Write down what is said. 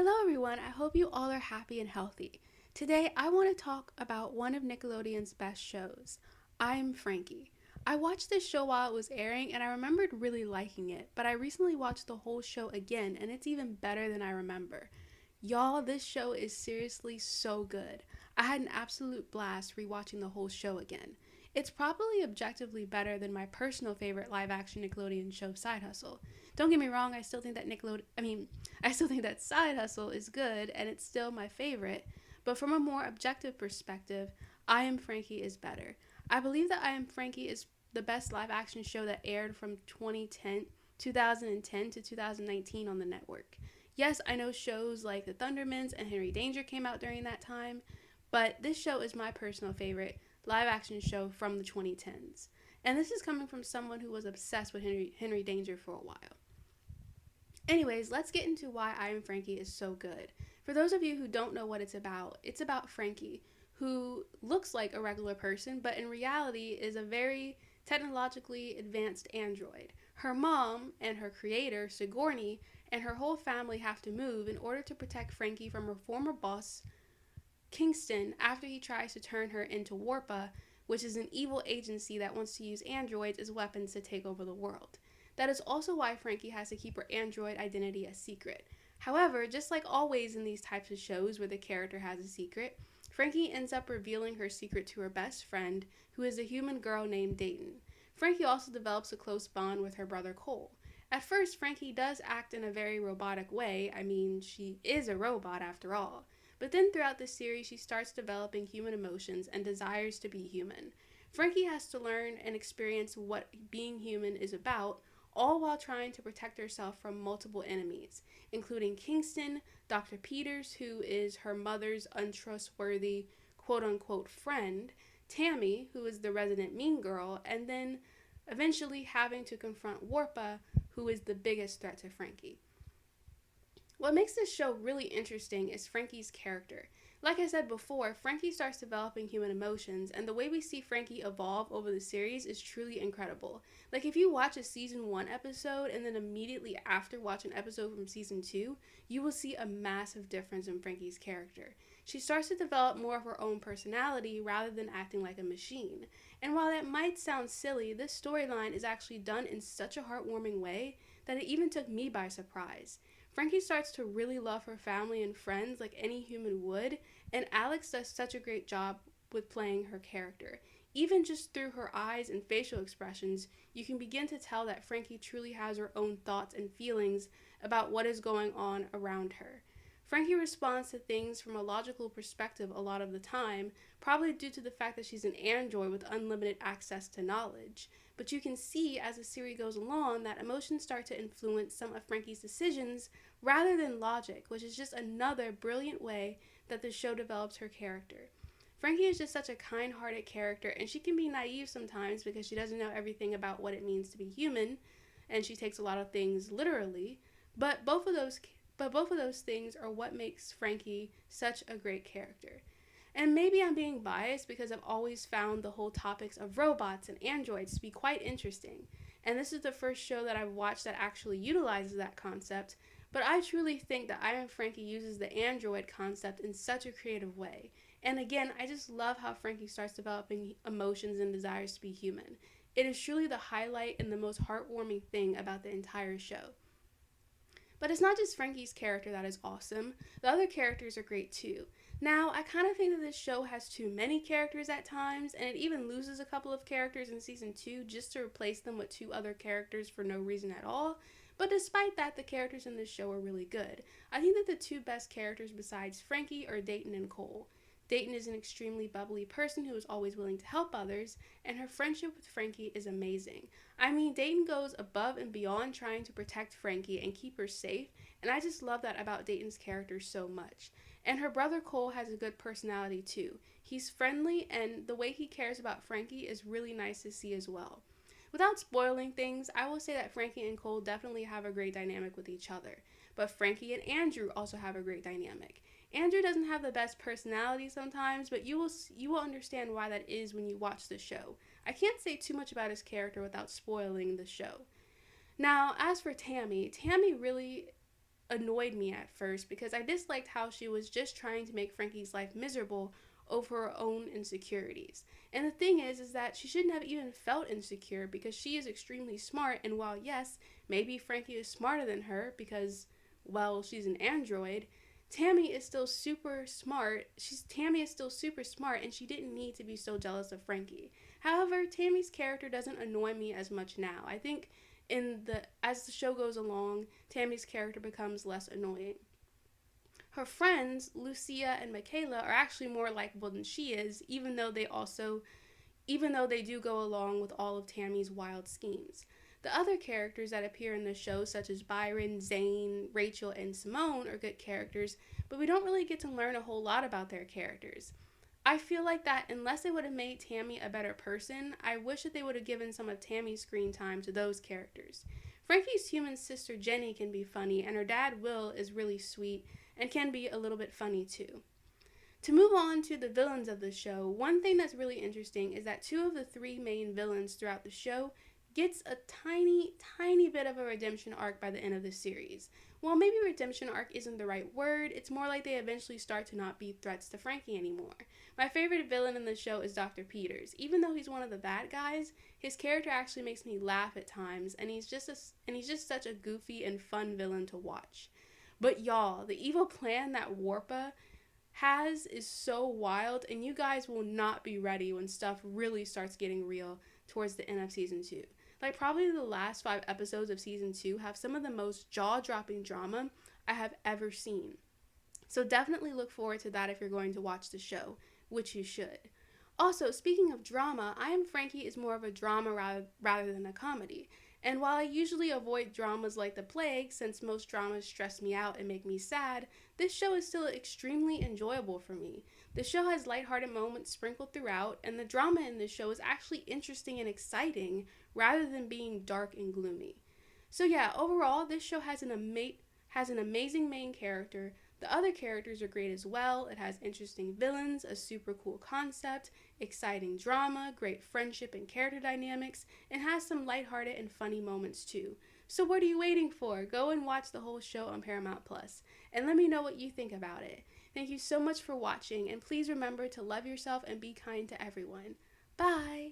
Hello everyone, I hope you all are happy and healthy. Today I want to talk about one of Nickelodeon's best shows, I'm Frankie. I watched this show while it was airing and I remembered really liking it, but I recently watched the whole show again and it's even better than I remember. Y'all, this show is seriously so good. I had an absolute blast rewatching the whole show again. It's probably objectively better than my personal favorite live action Nickelodeon show, Side Hustle. Don't get me wrong, I still think that Side Hustle is good and it's still my favorite, but from a more objective perspective, I Am Frankie is better. I believe that I Am Frankie is the best live action show that aired from 2010 to 2019 on the network. Yes, I know shows like The Thundermans and Henry Danger came out during that time, but this show is my personal favorite live action show from the 2010s. And this is coming from someone who was obsessed with Henry Danger for a while. Anyways, let's get into why I Am Frankie is so good. For those of you who don't know what it's about Frankie, who looks like a regular person, but in reality is a very technologically advanced android. Her mom and her creator, Sigourney, and her whole family have to move in order to protect Frankie from her former boss, Kingston, after he tries to turn her into Warpa, which is an evil agency that wants to use androids as weapons to take over the world. That is also why Frankie has to keep her android identity a secret. However, just like always in these types of shows where the character has a secret, Frankie ends up revealing her secret to her best friend, who is a human girl named Dayton. Frankie also develops a close bond with her brother Cole. At first, Frankie does act in a very robotic way. I mean, she is a robot after all. But then throughout the series, she starts developing human emotions and desires to be human. Frankie has to learn and experience what being human is about, all while trying to protect herself from multiple enemies, including Kingston, Dr. Peters, who is her mother's untrustworthy quote-unquote friend, Tammy, who is the resident mean girl, and then eventually having to confront Warpa, who is the biggest threat to Frankie. What makes this show really interesting is Frankie's character. Like I said before, Frankie starts developing human emotions, and the way we see Frankie evolve over the series is truly incredible. Like, if you watch a season 1 episode and then immediately after watch an episode from season 2, you will see a massive difference in Frankie's character. She starts to develop more of her own personality rather than acting like a machine. And while that might sound silly, this storyline is actually done in such a heartwarming way that it even took me by surprise. Frankie starts to really love her family and friends like any human would, and Alex does such a great job with playing her character. Even just through her eyes and facial expressions, you can begin to tell that Frankie truly has her own thoughts and feelings about what is going on around her. Frankie responds to things from a logical perspective a lot of the time, probably due to the fact that she's an android with unlimited access to knowledge. But you can see as the series goes along that emotions start to influence some of Frankie's decisions rather than logic, which is just another brilliant way that the show develops her character. Frankie is just such a kind-hearted character, and she can be naive sometimes because she doesn't know everything about what it means to be human, and she takes a lot of things literally, but both of those things are what makes Frankie such a great character. And maybe I'm being biased because I've always found the whole topics of robots and androids to be quite interesting. And this is the first show that I've watched that actually utilizes that concept, but I truly think that I Am Frankie uses the android concept in such a creative way. And again, I just love how Frankie starts developing emotions and desires to be human. It is truly the highlight and the most heartwarming thing about the entire show. But it's not just Frankie's character that is awesome. The other characters are great too. Now, I kind of think that this show has too many characters at times, and it even loses a couple of characters in season 2 just to replace them with 2 other characters for no reason at all. But despite that, the characters in this show are really good. I think that the 2 best characters besides Frankie are Dayton and Cole. Dayton is an extremely bubbly person who is always willing to help others, and her friendship with Frankie is amazing. I mean, Dayton goes above and beyond trying to protect Frankie and keep her safe, and I just love that about Dayton's character so much. And her brother Cole has a good personality too. He's friendly, and the way he cares about Frankie is really nice to see as well. Without spoiling things, I will say that Frankie and Cole definitely have a great dynamic with each other. But Frankie and Andrew also have a great dynamic. Andrew doesn't have the best personality sometimes, but you will understand why that is when you watch the show. I can't say too much about his character without spoiling the show. Now, as for Tammy really annoyed me at first because I disliked how she was just trying to make Frankie's life miserable over her own insecurities. And the thing is that she shouldn't have even felt insecure because she is extremely smart, and while yes, maybe Frankie is smarter than her because, well, she's an android, Tammy is still super smart. Tammy is still super smart, and she didn't need to be so jealous of Frankie. However, Tammy's character doesn't annoy me as much now. I think as the show goes along, Tammy's character becomes less annoying. Her friends, Lucia and Michaela, are actually more likable than she is, even though they do go along with all of Tammy's wild schemes. The other characters that appear in the show, such as Byron, Zane, Rachel, and Simone, are good characters, but we don't really get to learn a whole lot about their characters. I feel like that unless they would have made Tammy a better person, I wish that they would have given some of Tammy's screen time to those characters. Frankie's human sister Jenny can be funny, and her dad Will is really sweet and can be a little bit funny too. To move on to the villains of the show, one thing that's really interesting is that two of the three main villains throughout the show gets a tiny bit of a redemption arc by the end of the series. Well, maybe redemption arc isn't the right word, it's more like they eventually start to not be threats to Frankie anymore. My favorite villain in the show is Dr. Peters. Even though he's one of the bad guys, his character actually makes me laugh at times, and he's just such a goofy and fun villain to watch. But y'all, the evil plan that Warpa has is so wild, and you guys will not be ready when stuff really starts getting real towards the end of season 2. Like, probably the last 5 episodes of season 2 have some of the most jaw-dropping drama I have ever seen. So definitely look forward to that if you're going to watch the show, which you should. Also, speaking of drama, I Am Frankie is more of a drama rather than a comedy. And while I usually avoid dramas like the plague, since most dramas stress me out and make me sad, this show is still extremely enjoyable for me. The show has lighthearted moments sprinkled throughout, and the drama in this show is actually interesting and exciting rather than being dark and gloomy. So yeah, overall, this show has an amazing main character. The other characters are great as well. It has interesting villains, a super cool concept, exciting drama, great friendship and character dynamics, and has some lighthearted and funny moments too. So what are you waiting for? Go and watch the whole show on Paramount Plus, and let me know what you think about it. Thank you so much for watching, and please remember to love yourself and be kind to everyone. Bye!